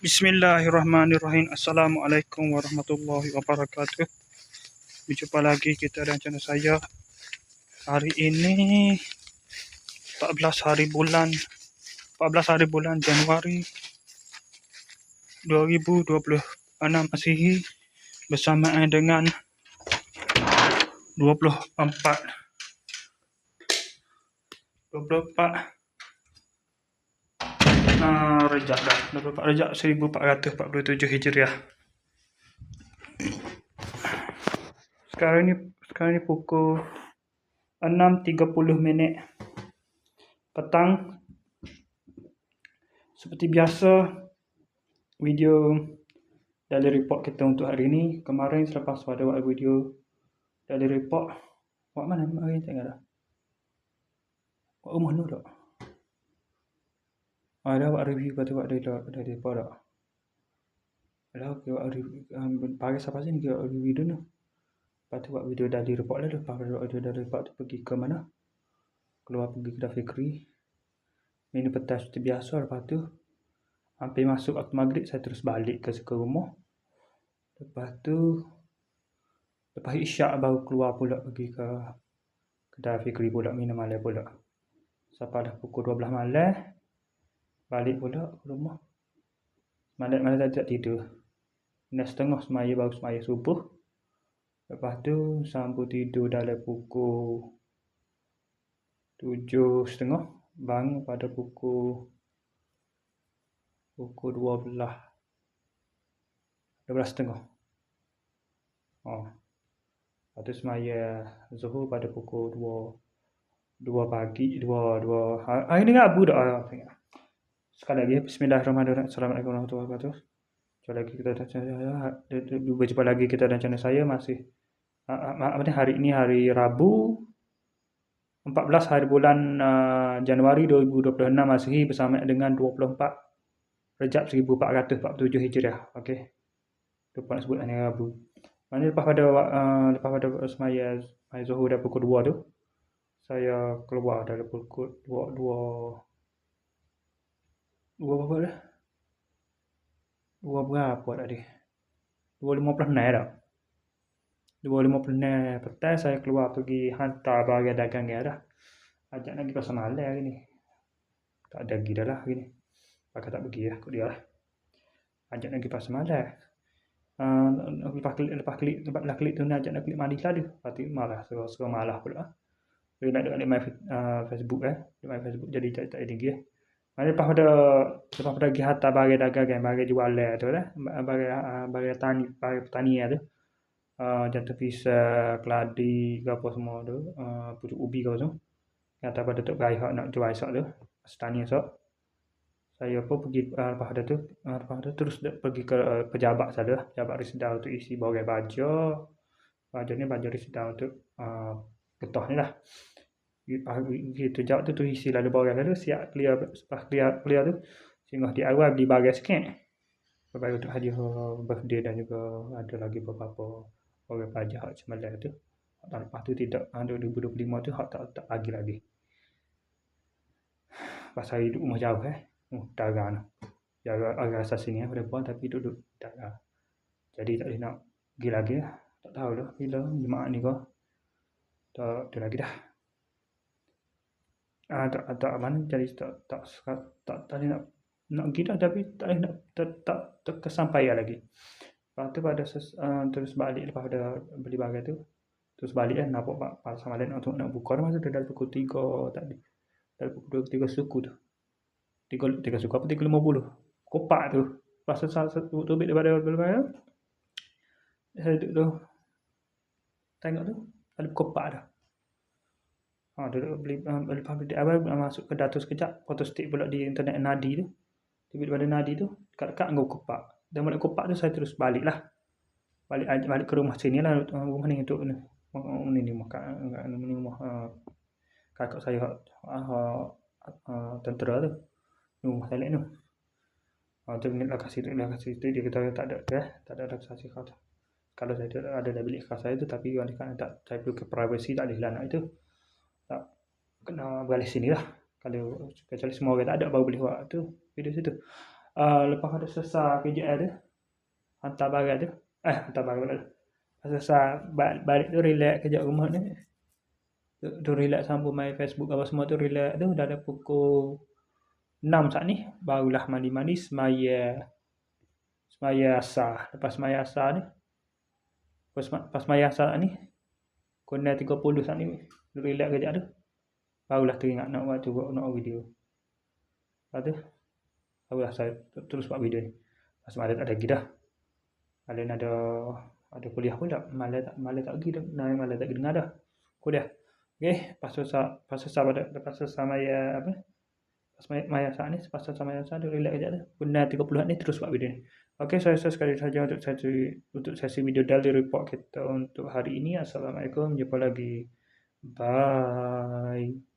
Bismillahirrahmanirrahim. Assalamualaikum warahmatullahi wabarakatuh. Berjumpa lagi kita dan channel saya. Hari ini 14 hari bulan Januari 2026 Masihi bersamaan dengan 24 Rejab 1447 Hijriah. Sekarang ni pukul 6.30 petang. Seperti biasa, video daily report kita untuk hari ini. Kemarin selepas pada buat video daily report, buat mana hari ni tengok dah. Buat rumah tu tak? Dah buat review, lepas tu buat daily report tak? Dah okay, buat review. Pagi sampai sini kita buat review tu. Lepas tu buat video daily report lah tu. Lepas buat video daily report tu pergi ke mana? Keluar pergi ke Fikri. Minum petang seperti biasa. Lepas tu hampir masuk waktu maghrib, saya terus balik ke rumah. Lepas tu lepas isyak baru keluar pula pergi ke kedai Fikri pula, minum malam pula. Sampai dah pukul 12 malam, balik pula ke rumah. Malam tak tidur. 6.30 baru semaya subuh. Lepas tu sambung tidur dalam pukul 7.30. Bangun pada pukul 12.30. Lepas tu semaya Zuhur pada pukul 2 pagi. Hari ni Rabu dah. Sekali lagi, Bismillahirrahmanirrahim. Assalamualaikum warahmatullahi wabarakatuh. Berjumpa lagi kita dan channel saya masih hari ini hari Rabu 14 hari bulan Januari 2026 Masihi bersama dengan 24 Rejab 1447 Hijriah. Okey. Lupa nak sebut hari Rabu. Mana lepas pada semaya Zuhur dah pukul 2 tu, saya keluar dari pukul 2 berapa dah? 2 berapa tadi? 2.56 dah. 2.56 petang saya keluar pergi hantar barang dagang dah. Ajak nak pergi pasar malam hari ni. Tak ada pergi dah lah hari ni. Pakai tak pergi lah, ikut dia lah. Ajak nak pergi pasar malam. Lepas klik tu nak ajak nak klik mandi lah dia. Lepas tu malah suruh malah pula. Dia nak dekat my Facebook my Facebook jadi tak ada pergi. Lepas pada pergi hantar barang dagang, barang jualan tu lah. Barang pertanian tu. Jatuh pisang, keladi ke apa semua tu, pucuk ubi ke apa semua. Kata pada Tok Gai hak nak jual esok tu, setani esok. Saya pun pergi lepas tu terus pergi ke pejabat saya, pejabat Risda untuk isi barang baju. Baju ni baju Risda untuk getah ni lah. Gitu jawab tu isi lalu barang tu siap clear. Lepas clear tu singgah di awal beli barang sikit. Baru untuk hadiah birthday dan juga ada lagi beberapa orang pajak semalam tu. Lepas tu tidak 2025 tu hak tak lagi. Pasal hidup rumah jauh darah tu. Jaga asas sini perempuan tapi duduk darah. Jadi tak boleh nak pergi lagi lah. Tak tahu dah bila jemaah ni kau. Tak ada lagi dah. Tak mana jadi tak nak pergi dah tapi tak boleh nak tak kesampaian lagi. Lepas tu pada terus balik lepas pada beli barang tu. Terus balik nampak pasar malam untuk nak buka masa tu dah pukul 3 tadi. Dah pukul 3 suku tu. 3 suku apa 3.50. Kopak tu. Pasal satu tubik daripada barang. Saya duduk tu. Tengok tu ada kopak dah. Duduk beli lepas beli awal masuk ke data sekejap, foto stick pula di internet Nadi tu. Tubik daripada Nadi tu dekat dengan kopak. Dan balik kopak tu saya terus balik lah. Balik ke rumah sini lah. Rumah ni untuk ni rumah kakak saya tentera tu. Rumah saya tu. Tu lokasi tu dia kata tak ada lokasi khas. Kalau saya ada bilik khas saya tu tapi orang dekat tak saya perlu ke privacy tak boleh lah nak itu. Tak kena balik sini lah. Kalau kecuali semua orang tak ada baru boleh buat tu video situ. Lepas ada selesai kerja tu, hantar barang tu, hantar barang pula tu. Selesai balik tu relax kejap rumah ni. Tu relax sambung main Facebook apa semua tu relax tu dah ada pukul 6 saat ni barulah mandi-mandi semaya asar. Lepas semaya asar ni pas semaya asar ni pukul 9.30 saat ni relax kejap tu barulah teringat nak buat video. Lepas tu barulah saya terus buat video ni. Pasal malam tak ada lagi dah. Malam ada kuliah pula. Malam tak pergi dah. Malam tak pergi dengar dah. Kuliah. Okey, lepas selesai maya saat ni, lepas selesai maya saat tu relax kejap tu. Pukul 9.30 ni terus buat video ni. Okey, saya rasa sekali saja untuk sesi video daily report kita untuk hari ini. Assalamualaikum, jumpa lagi. Bye.